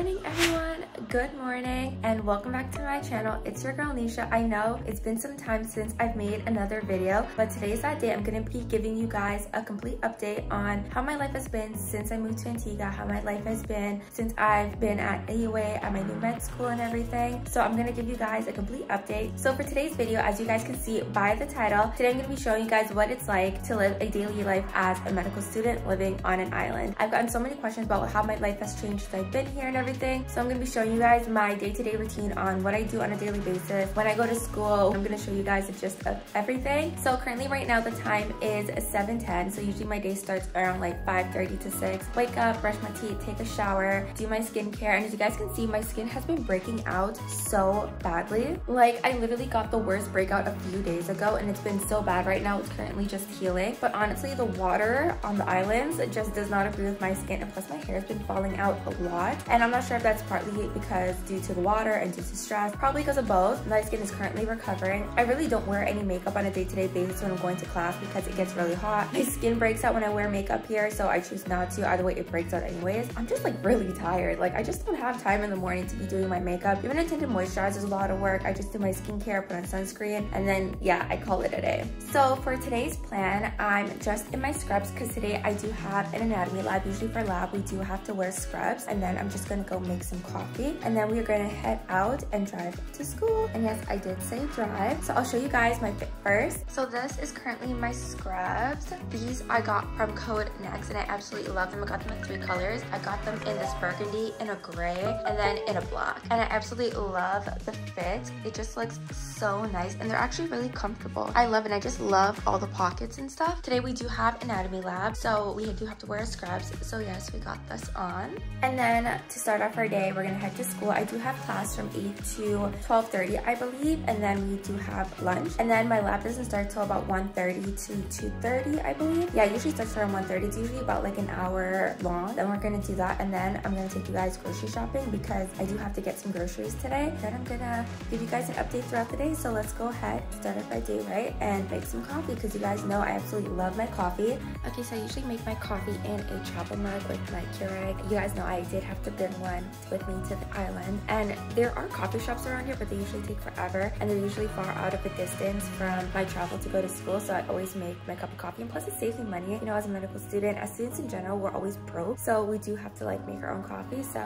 morning, everyone. Good morning and welcome back to my channel. It's your girl Nisha. I know it's been some time since I've made another video, but today's that day. I'm gonna be giving you guys a complete update on how my life has been since I moved to Antigua, how my life has been since I've been at AUA at my new med school and everything. So I'm gonna give you guys a complete update. So for today's video, as you guys can see by the title, today I'm gonna be showing you guys what it's like to live a daily life as a medical student living on an island. I've gotten so many questions about how my life has changed since I've been here and everything. So I'm gonna be showing you guys my day-to-day routine on what I do on a daily basis. When I go to school, I'm gonna show you guys the gist of everything. So currently right now the time is 7:10. So usually my day starts around like 5:30 to 6. Wake up, brush my teeth, take a shower, do my skincare. And as you guys can see, my skin has been breaking out so badly. Like I literally got the worst breakout a few days ago and it's been so bad. Right now it's currently just healing. But honestly, the water on the islands just does not agree with my skin, and plus my hair has been falling out a lot. And I'm not sure if that's partly because due to the water and due to stress, probably because of both. My skin is currently recovering. I really don't wear any makeup on a day-to-day basis when I'm going to class because it gets really hot. My skin breaks out when I wear makeup here, so I choose not to. Either way, it breaks out anyways. I'm just like really tired. Like I just don't have time in the morning to be doing my makeup. Even a tinted moisturizer is a lot of work. I just do my skincare, put on sunscreen, and then yeah, I call it a day. So for today's plan, I'm just in my scrubs because today I do have an anatomy lab. Usually for lab, we do have to wear scrubs, and then I'm just gonna go make some coffee, and then we're gonna head out and drive to school. And yes, I did say drive. So I'll show you guys my fit first. So this is currently my scrubs. These I got from Code Next, and I absolutely love them. I got them in 3 colors. I got them in this burgundy, in a gray, and then in a black. And I absolutely love the fit. It just looks so nice, and they're actually really comfortable. I love it. I just love all the pockets and stuff. Today we do have anatomy lab, so we do have to wear scrubs. So yes, we got this on. And then to start off our day, we're gonna head to school. I do have class from 8 to 12:30, I believe, and then we do have lunch. And then my lab doesn't start till about 1:30 to 2:30, I believe. Yeah, it usually starts around 1:30. It's usually about like an hour long. Then we're gonna do that, and then I'm gonna take you guys grocery shopping because I do have to get some groceries today. Then I'm gonna give you guys an update throughout the day. So let's go ahead, start off our day right, and make some coffee because you guys know I absolutely love my coffee. Okay, so I usually make my coffee in a travel mug with my Keurig. You guys know I did have to bring one with me to the island, and there are coffee shops around here, but they usually take forever, and they're usually far out of a distance from my travel to go to school. So I always make my cup of coffee, and plus it saves me money. You know, as a medical student, as students in general, we're always broke, so we do have to like make our own coffee. So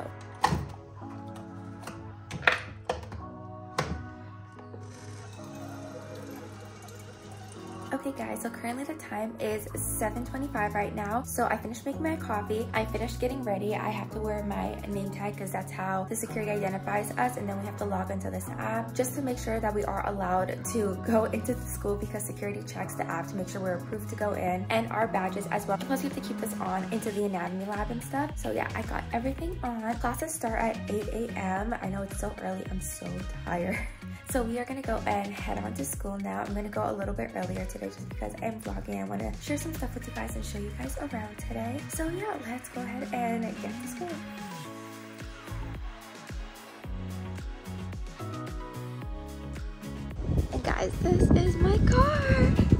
okay guys, so currently the time is 7:25 right now. So I finished making my coffee. I finished getting ready. I have to wear my name tag because that's how the security identifies us, and then we have to log into this app just to make sure that we are allowed to go into the school because security checks the app to make sure we're approved to go in, and our badges as well. Plus we have to keep this on into the anatomy lab and stuff. So yeah, I got everything on. Classes start at 8 a.m. I know it's so early. I'm so tired. So we are gonna go and head on to school now. I'm gonna go a little bit earlier today just because I'm vlogging. I wanna share some stuff with you guys and show you guys around today. So yeah, let's go ahead and get to school. And guys, this is my car.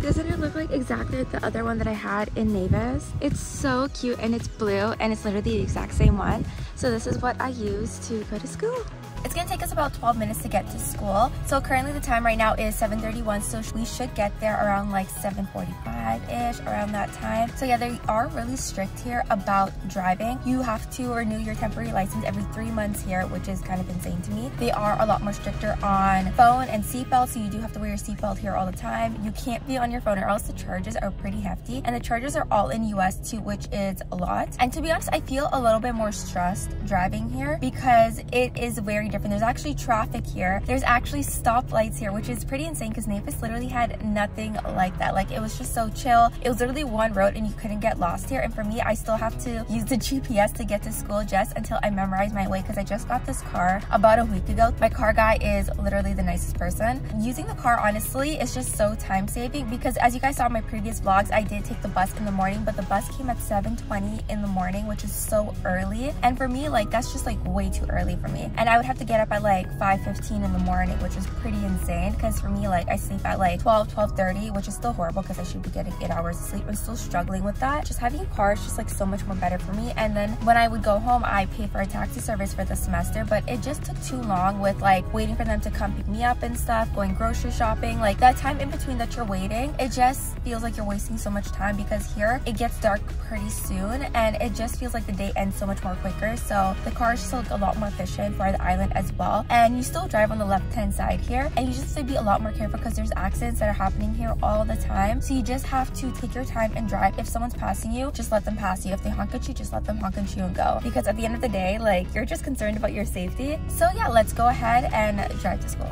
Doesn't it look like exactly the other one that I had in Navis? It's so cute, and it's blue, and it's literally the exact same one. So this is what I use to go to school. It's gonna take us about 12 minutes to get to school. So currently the time right now is 7:31, so we should get there around like 7:45-ish, around that time. So yeah, they are really strict here about driving. You have to renew your temporary license every 3 months here, which is kind of insane to me. They are a lot more stricter on phone and seatbelt, so you do have to wear your seatbelt here all the time. You can't be on your phone or else the charges are pretty hefty. And the charges are all in US too, which is a lot. And to be honest, I feel a little bit more stressed driving here because it is very different. There's actually traffic here. There's actually stoplights here, which is pretty insane because Navis literally had nothing like that. Like it was just so chill. It was literally one road and you couldn't get lost here. And for me, I still have to use the GPS to get to school just until I memorize my way because I just got this car about a week ago. My car guy is literally the nicest person. Using the car, honestly, is just so time saving because as you guys saw in my previous vlogs, I did take the bus in the morning, but the bus came at 7:20 in the morning, which is so early. And for me, like that's just like way too early for me. And I would have have to get up at like 5:15 in the morning, which is pretty insane because for me, like I sleep at like 12:30, which is still horrible because I should be getting 8 hours of sleep. I'm still struggling with that. Just having a car is just like so much more better for me. And then when I would go home, I paid for a taxi service for the semester, but it just took too long with like waiting for them to come pick me up and stuff, going grocery shopping. Like that time in between that you're waiting, it just feels like you're wasting so much time because here it gets dark pretty soon and it just feels like the day ends so much more quicker. So the car is just like a lot more efficient for the island as well. And you still drive on the left-hand side here, and you just have to be a lot more careful because there's accidents that are happening here all the time. So you just have to take your time and drive. If someone's passing you, just let them pass you. If they honk at you, just let them honk at you and go. Because at the end of the day, like you're just concerned about your safety. So yeah, let's go ahead and drive to school.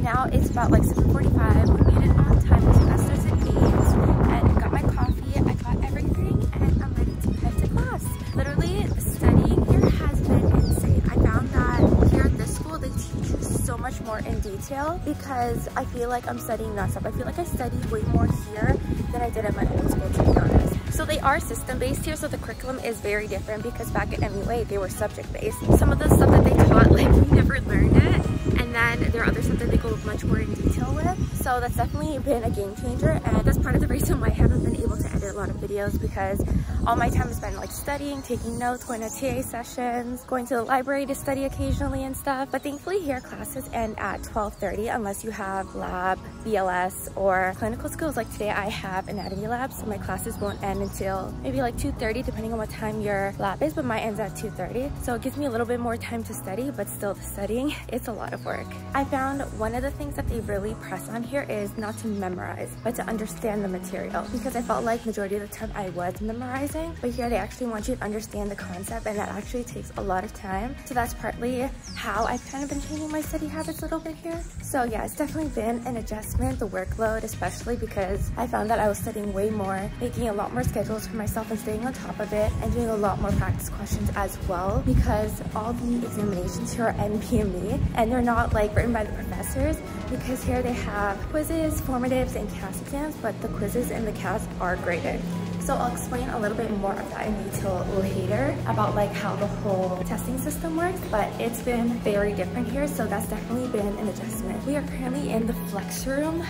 Now it's about like 7:45. We made it on time. The semester's at 8, and I got my coffee, I got everything, and I'm ready to head to class. Literally, studying here has been insane. I found that here at this school, they teach you so much more in detail because I feel like I'm studying nonstop. I feel like I studied way more here than I did at my old school, to be honest. So they are system-based here, so the curriculum is very different because back at MUA, they were subject-based. Some of the stuff that they taught, like, we never learned it. And then there are other stuff that they go much more in detail with. So that's definitely been a game changer. And that's part of the reason why I haven't been able to edit a lot of videos because all my time has been like studying, taking notes, going to TA sessions, going to the library to study occasionally and stuff. But thankfully here classes end at 12:30 unless you have lab, BLS, or clinical skills. Like today I have anatomy lab, so my classes won't end until maybe like 2:30 depending on what time your lab is, but mine ends at 2:30. So it gives me a little bit more time to study, but still the studying, it's a lot of work. I found one of the things that they really press on here is not to memorize, but to understand the material, because I felt like majority of the time I was memorizing, but here they actually want you to understand the concept, and that actually takes a lot of time. So that's partly how I've kind of been changing my study habits a little bit here. So yeah, it's definitely been an adjustment, the workload especially, because I found that I was studying way more, making a lot more schedules for myself and staying on top of it, and doing a lot more practice questions as well, because all the examinations here are NPME, and they're not like written by the professors, because here they have quizzes, formatives, and CAS exams, but the quizzes and the CAS are graded. So I'll explain a little bit more of that in detail later about like how the whole testing system works, but it's been very different here, so that's definitely been an adjustment. We are currently in the flex room.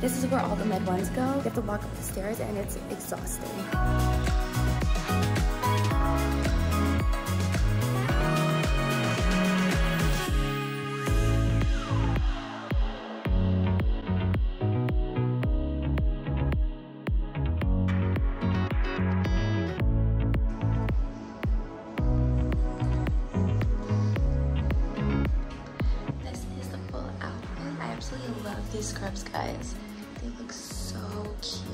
This is where all the med ones go. You have to walk up the stairs and it's exhausting. I love these scrubs, guys. They look so cute.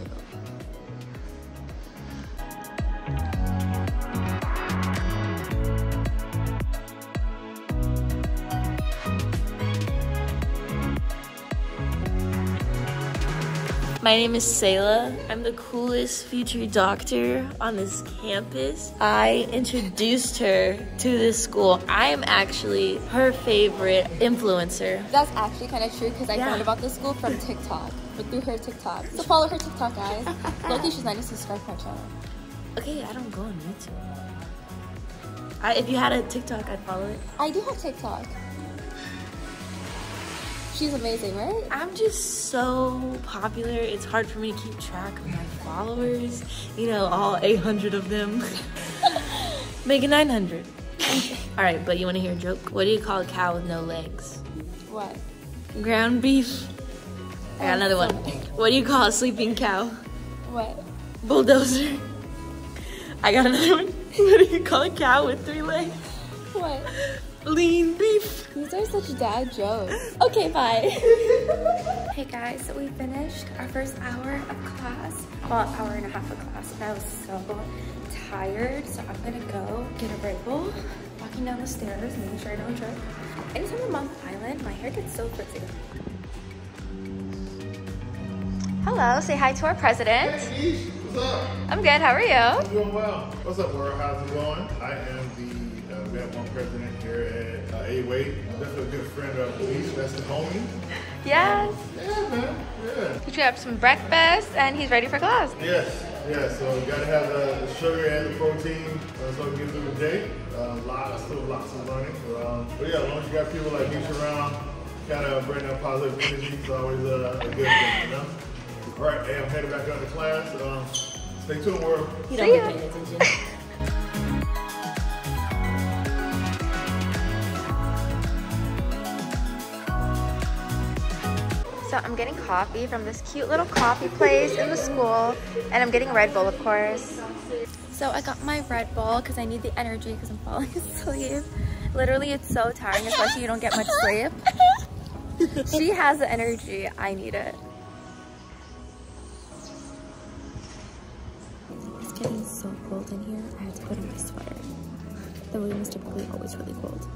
My name is Sayla. I'm the coolest future doctor on this campus. I introduced her to this school. I am actually her favorite influencer. That's actually kind of true because I found about this school from TikTok, but through her TikTok. So follow her TikTok, guys. Loki, she's not even subscribed to my channel. Okay, I don't go on YouTube. If you had a TikTok, I'd follow it. I do have TikTok. She's amazing, right? I'm just so popular. It's hard for me to keep track of my followers. You know, all 800 of them. Make it 900. All right, but you want to hear a joke? What do you call a cow with no legs? What? Ground beef. I got another one. What do you call a sleeping cow? What? Bulldozer. I got another one. What do you call a cow with 3 legs? What? lean beef. These are such dad jokes. Okay, bye. Hey guys, so we finished our first hour of class. Well, hour and a half of class, and I was so tired. So I'm gonna go get a Red Bull, walking down the stairs, making sure I don't trip. Anytime I'm on the island, my hair gets so frizzy. Hello, say hi to our president. Hey, Nish, what's up? I'm good, how are you? I'm doing well. What's up, world? How's it going? I am we have one president here at A-Wade. Definitely a good friend of Nish, that's his homie. Yes. Yeah, man, yeah. We should have some breakfast, and he's ready for class. Yes, so you gotta have the sugar and the protein so we can get through the day. Lots of learning. But yeah, as long as you got people like Nish around, kind of bring that positive energy, it's always a good thing, you know? All right, hey, I'm headed back out to class. Stay tuned, world. You don't be paying attention. So I'm getting coffee from this cute little coffee place in the school, and I'm getting Red Bull, of course. So I got my Red Bull because I need the energy because I'm falling asleep. Literally, it's so tiring, especially you don't get much sleep. She has the energy, I need it. It's getting so cold in here, I had to put on my sweater. The room is typically always really cold.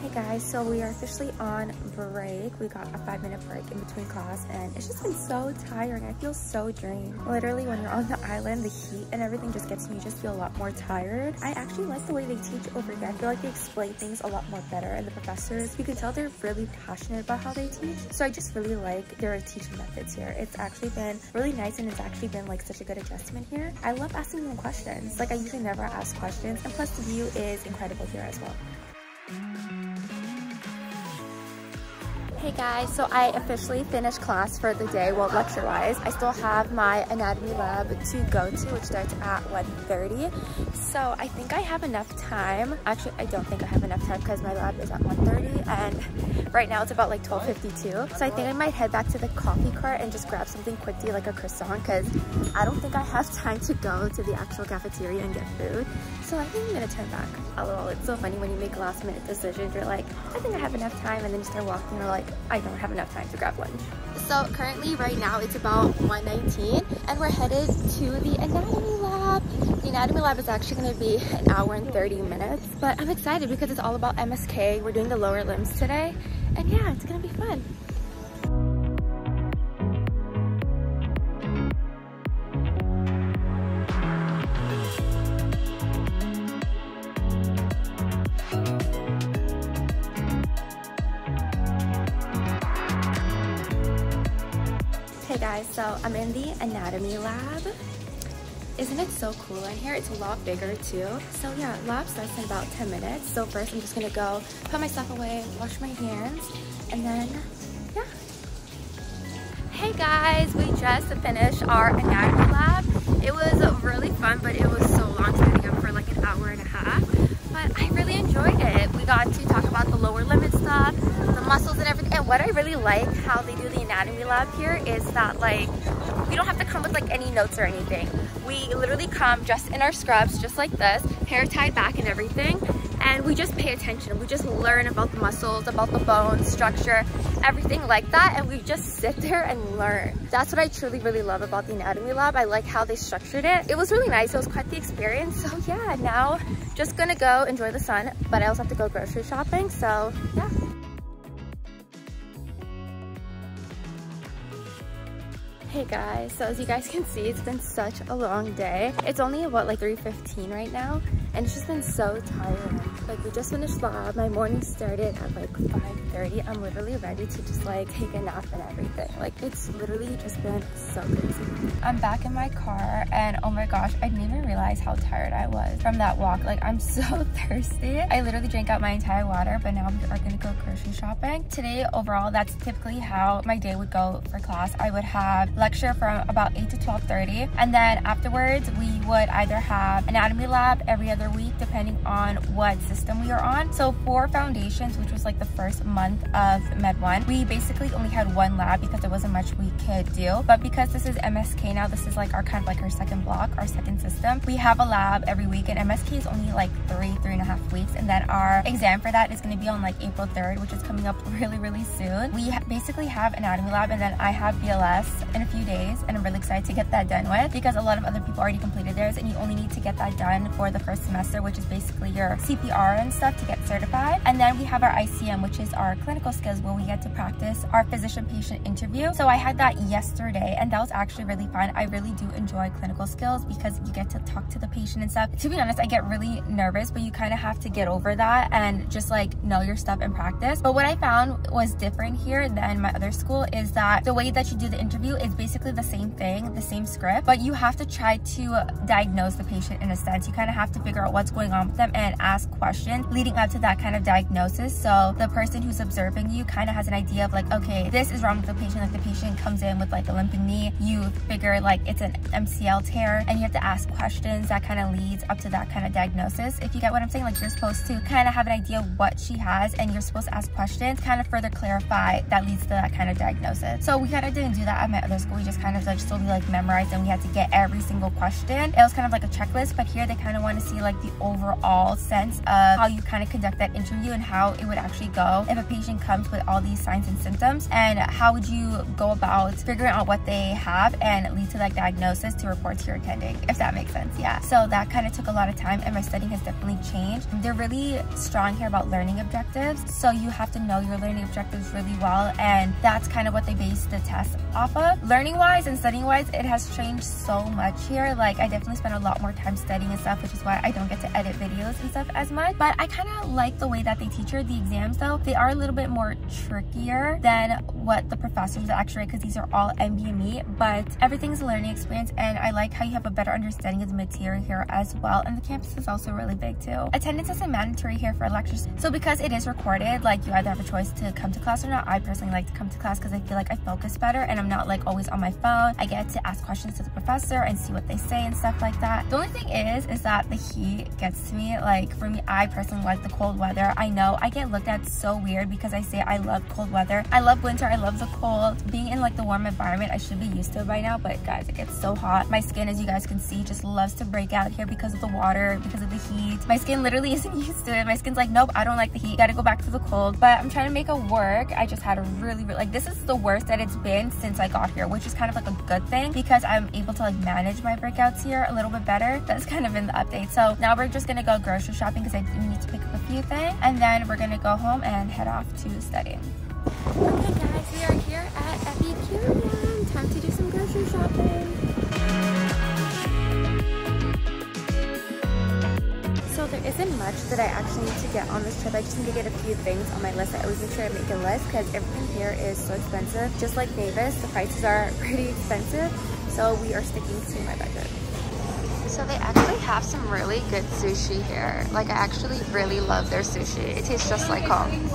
Hey guys, so we are officially on break. We got a 5-minute break in between class, and it's just been so tiring. I feel so drained. Literally, when you're on the island, the heat and everything just gets me. You just feel a lot more tired. I actually like the way they teach over here. I feel like they explain things a lot more better, and the professors, you can tell they're really passionate about how they teach. So I just really like their teaching methods here. It's actually been really nice, and it's actually been like such a good adjustment here. I love asking them questions. Like, I usually never ask questions, and plus the view is incredible here as well. Hey guys, so I officially finished class for the day, well, lecture-wise. I still have my anatomy lab to go to, which starts at 1:30. So I think I have enough time. Actually, I don't think I have enough time because my lab is at 1:30, and right now it's about like 12:52. So I think I might head back to the coffee cart and just grab something quickly, like a croissant, because I don't think I have time to go to the actual cafeteria and get food. So I think I'm gonna turn back. LOL, it's so funny when you make last-minute decisions. You're like, I think I have enough time, and then you start walking, and you're like, I don't have enough time to grab lunch. So currently right now it's about 1:19, and we're headed to the anatomy lab. The anatomy lab is actually going to be an hour and 30 minutes, but I'm excited because it's all about MSK. We're doing the lower limbs today, and yeah, it's going to be fun. Hey guys, so I'm in the anatomy lab. Isn't it so cool in here? It's a lot bigger too. So yeah, lab starts in about 10 minutes. So first I'm just gonna go put my stuff away, wash my hands, and then yeah. Hey guys, we just finished our anatomy lab. It was really fun, but it was so long, standing up for like an hour and a half. But I really enjoyed it. We got to talk about the lower limb stuff, the muscles and everything. And what I really like how they do the anatomy lab here is that like we don't have to come with like any notes or anything. We literally come just in our scrubs, just like this, hair tied back and everything. And we just pay attention. We just learn about the muscles, about the bones, structure, everything like that. And we just sit there and learn. That's what I truly, really love about the anatomy lab. I like how they structured it. It was really nice. It was quite the experience. So yeah, now just gonna go enjoy the sun, but I also have to go grocery shopping. So yeah. Hey guys, so as you guys can see, it's been such a long day. It's only about like 3:15 right now, and it's just been so tiring. Like, we just finished lab. My morning started at like 5:30. I'm literally ready to just like take a nap and everything. Like, it's literally just been so crazy. I'm back in my car, and oh my gosh, I didn't even realize how tired I was from that walk. Like, I'm so thirsty. I literally drank out my entire water, but now we are gonna go grocery shopping. Today, overall, that's typically how my day would go for class. I would have lecture from about 8 to 12:30, and then afterwards we would either have anatomy lab every other week depending on what system we are on. So for foundations, which was like the first month of Med 1, we basically only had one lab because there wasn't much we could do. But because this is MSK now, this is like our kind of like our second block, our second system, we have a lab every week, and MSK is only like 3.5 weeks, and then our exam for that is going to be on like April 3rd, which is coming up really soon. We basically have anatomy lab, and then I have BLS in a few days, and I'm really excited to get that done with because a lot of other people already completed theirs, and you only need to get that done for the first semester, which is basically your CPR and stuff to get certified. And then we have our ICM, which is our clinical skills, where we get to practice our physician-patient interview. So I had that yesterday, and that was actually really fun. I really do enjoy clinical skills because you get to talk to the patient and stuff. To be honest, I get really nervous, but you kind of have to get over that and just like know your stuff and practice. But what I found was different here than my other school is that the way that you do the interview is basically the same thing, the same script, but you have to try to diagnose the patient in a sense. You kind of have to figure out what's going on with them and ask questions leading up to that kind of diagnosis. So the person who's observing you kind of has an idea of like, okay, this is wrong with the patient. Like the patient comes in with like a limping knee, you figure like it's an MCL tear, and you have to ask questions that kind of leads up to that kind of diagnosis. If you get what I'm saying, like you're supposed to kind of have an idea of what she has, and you're supposed to ask questions, kind of further clarify that leads to that kind of diagnosis. So we kind of didn't do that at my other school. We just kind of like still be like memorized, and we had to get every single question. It was kind of like a checklist, but here they kind of want to see like the overall sense of how you kind of conduct that interview and how it would actually go if a patient comes with all these signs and symptoms, and how would you go about figuring out what they have and lead to that diagnosis to report to your attending, if that makes sense. Yeah, so that kind of took a lot of time, and my studying has definitely changed. They're really strong here about learning objectives, so you have to know your learning objectives really well, and that's kind of what they base the test off of. Learning wise and studying wise, it has changed so much here. Like I definitely spend a lot more time studying and stuff, which is why I don't get to edit videos and stuff as much, but I kind of like the way that they teach her. The exams though, they are a little bit more trickier than what the professors actually write, because these are all NBME, but everything's a learning experience, and I like how you have a better understanding of the material here as well. And the campus is also really big too. Attendance isn't mandatory here for lectures, so because it is recorded, like you either have a choice to come to class or not. I personally like to come to class because I feel like I focus better and I'm not like always on my phone. I get to ask questions to the professor and see what they say and stuff like that. The only thing is that the heat gets to me. Like for me, I personally like the cold weather. I know I get looked at so weird because I say I love cold weather. I love winter, I love the cold. Being in like the warm environment, I should be used to it by now, but guys, it gets so hot. My skin, as you guys can see, just loves to break out here because of the water, because of the heat. My skin literally isn't used to it. My skin's like, nope, I don't like the heat. Gotta go back to the cold. But I'm trying to make it work. I just had a really like, this is the worst that it's been since I got here, which is kind of like a good thing because I'm able to like manage my breakouts here a little bit better. That's kind of in the update. So now we're just gonna go grocery shopping because I do need to pick up a few things, and then we're gonna go home and head off to studying. Okay guys, we are here at FEQ. Time to do some grocery shopping. So there isn't much that I actually need to get on this trip. I just need to get a few things on my list. I always make sure I make a list because everything here is so expensive. Just like Mavis, the prices are pretty expensive. So we are sticking to my budget. So they actually have some really good sushi here. Like I actually really love their sushi. It tastes just like home.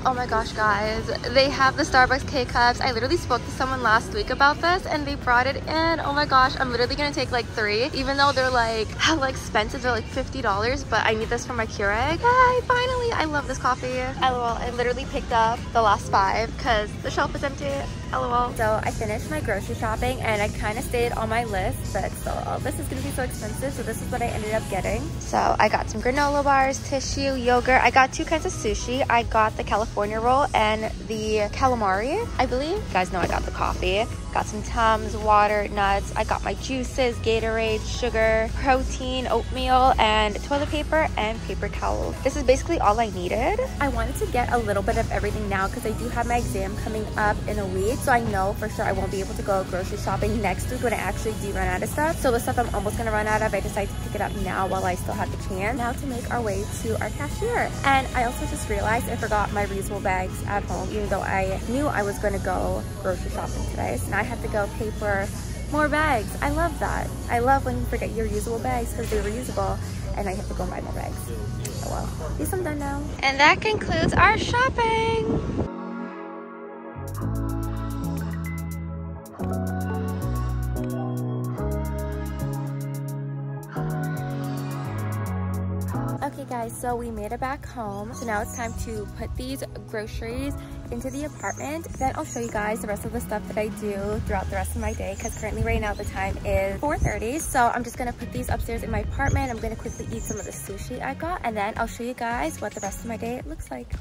Oh my gosh guys, they have the Starbucks K-Cups. I literally spoke to someone last week about this and they brought it in. Oh my gosh, I'm literally gonna take like 3, even though they're like hella expensive. They're like $50, but I need this for my Keurig. Hi, finally, I love this coffee. LOL, I literally picked up the last 5 because the shelf is empty. LOL. So I finished my grocery shopping and I kind of stayed on my list, but still, all this is gonna be so expensive, so this is what I ended up getting. So I got some granola bars, tissue, yogurt. I got 2 kinds of sushi. I got the California roll and the calamari, I believe. You guys know I got the coffee. Got some Tums, water, nuts. I got my juices, Gatorade, sugar, protein, oatmeal, and toilet paper and paper towels. This is basically all I needed. I wanted to get a little bit of everything now because I do have my exam coming up in a week. So I know for sure I won't be able to go grocery shopping next week when I actually do run out of stuff. So the stuff I'm almost gonna run out of, I decided to pick it up now while I still have the chance. Now to make our way to our cashier. And I also just realized I forgot my reusable bags at home, even though I knew I was gonna go grocery shopping today. So now I have to go pay for more bags. I love that. I love when you forget your usable bags because they're reusable and I have to go and buy more bags. Oh well. At least I'm done now. And that concludes our shopping. Okay guys, so we made it back home. So now it's time to put these groceries into the apartment. Then I'll show you guys the rest of the stuff that I do throughout the rest of my day, because currently right now the time is 4:30. So I'm just gonna put these upstairs in my apartment. I'm gonna quickly eat some of the sushi I got, and then I'll show you guys what the rest of my day looks like.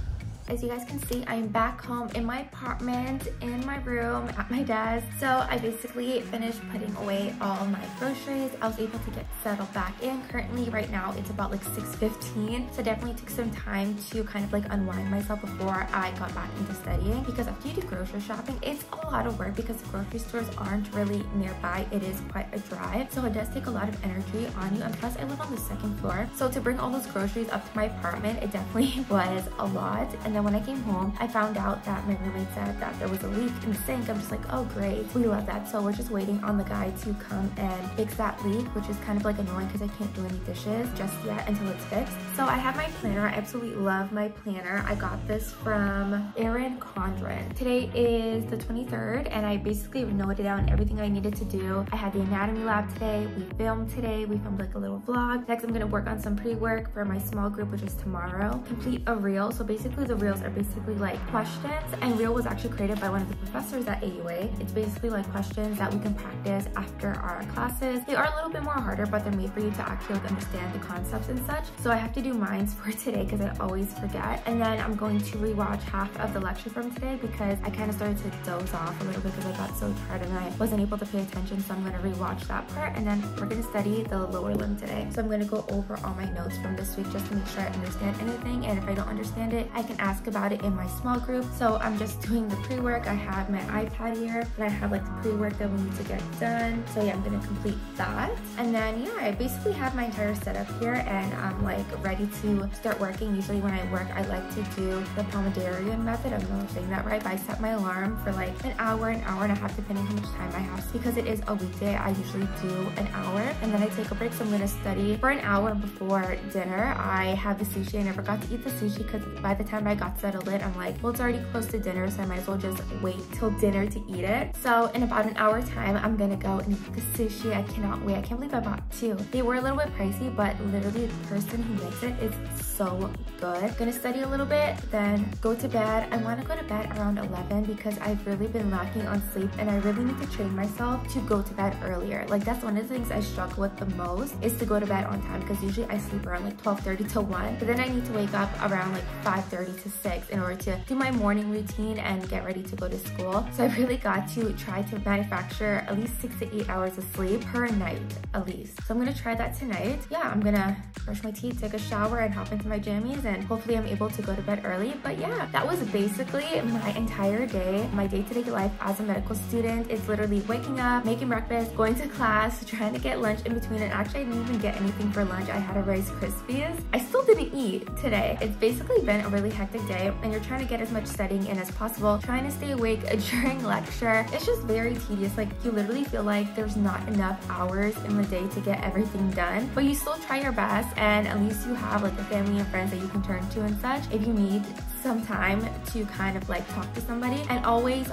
As you guys can see, I'm back home in my apartment, in my room, at my desk. So I basically finished putting away all my groceries. I was able to get settled back in. Currently, right now, it's about like 6:15. So definitely took some time to kind of like unwind myself before I got back into studying. Because after you do grocery shopping, it's a lot of work because the grocery stores aren't really nearby. It is quite a drive. So it does take a lot of energy on you. And plus, I live on the second floor. So to bring all those groceries up to my apartment, it definitely was a lot. And then when I came home, I found out that my roommate said that there was a leak in the sink. I'm just like, oh great, we love that. So we're just waiting on the guy to come and fix that leak, which is kind of like annoying because I can't do any dishes just yet until it's fixed. So I have my planner. I absolutely love my planner. I got this from Erin Condren. Today is the 23rd and I basically noted down everything I needed to do. I had the anatomy lab today. We filmed today. We filmed like a little vlog. Next, I'm going to work on some pre-work for my small group, which is tomorrow. Complete a reel. So basically the reels are basically like questions, and reel was actually created by one of the professors at AUA. It's basically like questions that we can practice after our classes. They are a little bit more harder, but they're made for you to actually like understand the concepts and such. So I have to do mines for today because I always forget. And then I'm going to rewatch half of the lecture from today because I kind of started to doze off a little bit because I got so tired and I wasn't able to pay attention. So I'm going to rewatch that part, and then we're going to study the lower limb today. So I'm going to go over all my notes from this week just to make sure I understand anything, and if I don't understand it, I can ask about it in my small group. So I'm just doing the pre-work. I have my iPad here and I have like the pre-work that we need to get done. So yeah, I'm gonna complete that. And then yeah, I basically have my entire setup here and I'm like ready to start working. Usually when I work, I like to do the Pomodoro method. I don't know if I'm saying that right, but I set my alarm for like an hour and a half, depending how much time I have. Because it is a weekday, I usually do an hour and then I take a break. So I'm gonna study for an hour before dinner. I have the sushi. I never got to eat the sushi because by the time I got settled in, I'm like, well, it's already close to dinner, so I might as well just wait till dinner to eat it. So in about an hour time, I'm gonna go and eat the sushi. I cannot wait. I can't believe I bought two. They were a little bit pricey, but literally the person who makes it is so good. Gonna study a little bit, then go to bed. I want to go to bed around 11 because I've really been lacking on sleep and I really need to train myself to go to bed earlier. Like that's one of the things I struggle with the most, is to go to bed on time, because usually I sleep around like 12:30 to 1, but then I need to wake up around like 5:30 to 6 in order to do my morning routine and get ready to go to school. So I really got to try to manufacture at least 6 to 8 hours of sleep per night at least. So I'm gonna try that tonight. Yeah, I'm gonna brush my teeth, take a shower, and hop into my jammies, and hopefully I'm able to go to bed early. But yeah, that was basically my entire day. My day-to-day life as a medical student is literally waking up, making breakfast, going to class, trying to get lunch in between, and actually I didn't even get anything for lunch. I had a Rice Krispies. I still didn't eat today. It's basically been a really hectic day, and you're trying to get as much studying in as possible, trying to stay awake during lecture. It's just very tedious. Like you literally feel like there's not enough hours in the day to get everything done, but you still try your best, and at least you have like a family and friends that you can turn to and such if you need some time to kind of like talk to somebody. And always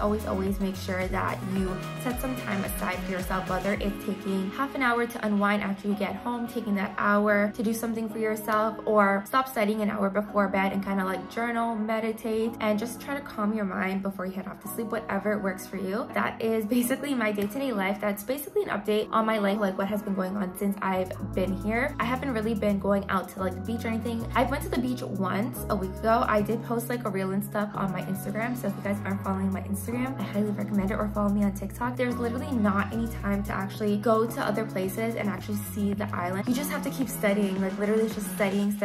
make sure that you set some time aside for yourself, whether it's taking half an hour to unwind after you get home, taking that hour to do something for yourself, or stop studying an hour before bed and kind of like journal, meditate, and just try to calm your mind before you head off to sleep, whatever works for you. That is basically my day-to-day life. That's basically an update on my life, like what has been going on since I've been here. I haven't really been going out to like the beach or anything. I went to the beach once a week ago. I did post like a reel and stuff on my Instagram, so if you guys aren't following my Instagram, I highly recommend it, or follow me on TikTok. There's literally not any time to actually go to other places and actually see the island. You just have to keep studying, like literally it's just studying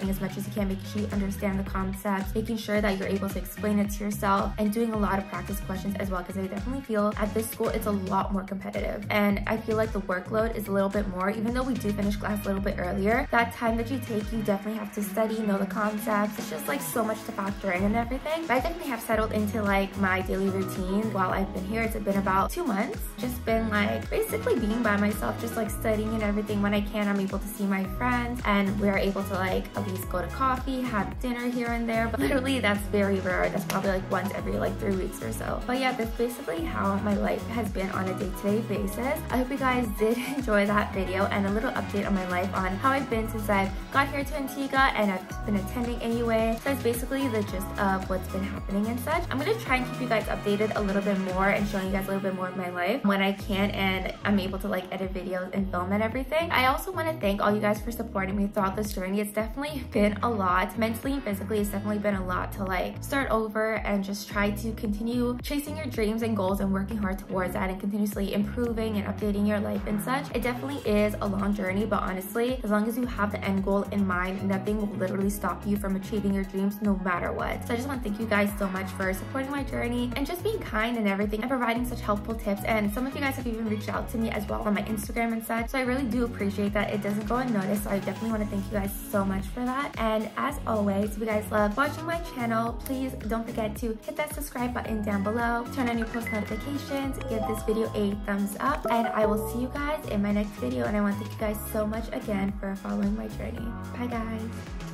as much as you can, making sure you understand the concepts, making sure that you're able to explain it to yourself, and doing a lot of practice questions as well, because I definitely feel at this school it's a lot more competitive, and I feel like the workload is a little bit more. Even though we do finish class a little bit earlier, that time that you take, you definitely have to study, know the concepts. It's just like so much to factor in and everything. But I definitely have settled into like my daily routine while I've been here. It's been about 2 months. Just been like basically being by myself, just like studying and everything. When I can, I'm able to see my friends and we're able to like at least go to coffee, have dinner here and there. But literally that's very rare. That's probably like once every like 3 weeks or so. But yeah, that's basically how my life has been on a day-to-day basis. I hope you guys did enjoy that video and a little update on my life on how I've been since I've got here to Antigua and I've been attending AUA. So it's basically the gist of what's been happening and such. I'm gonna try and keep you guys updated a little bit more and showing you guys a little bit more of my life when I can and I'm able to like edit videos and film and everything. I also want to thank all you guys for supporting me throughout this journey. It's definitely been a lot mentally and physically. It's definitely been a lot to like start over and just try to continue chasing your dreams and goals and working hard towards that and continuously improving and updating your life and such. It definitely is a long journey, but honestly, as long as you have the end goal in mind, nothing will literally stop you from achieving your dreams no matter what. So I just want to thank you guys so much for supporting my journey and just being kind and everything and providing such helpful tips. And some of you guys have even reached out to me as well on my Instagram and such. So I really do appreciate that. It doesn't go unnoticed. So I definitely want to thank you guys so much for that. And as always, if you guys love watching my channel, please don't forget to hit that subscribe button down below, turn on your post notifications, give this video a thumbs up, and I will see you guys in my next video. And I want to thank you guys so much again for following my journey. Bye guys.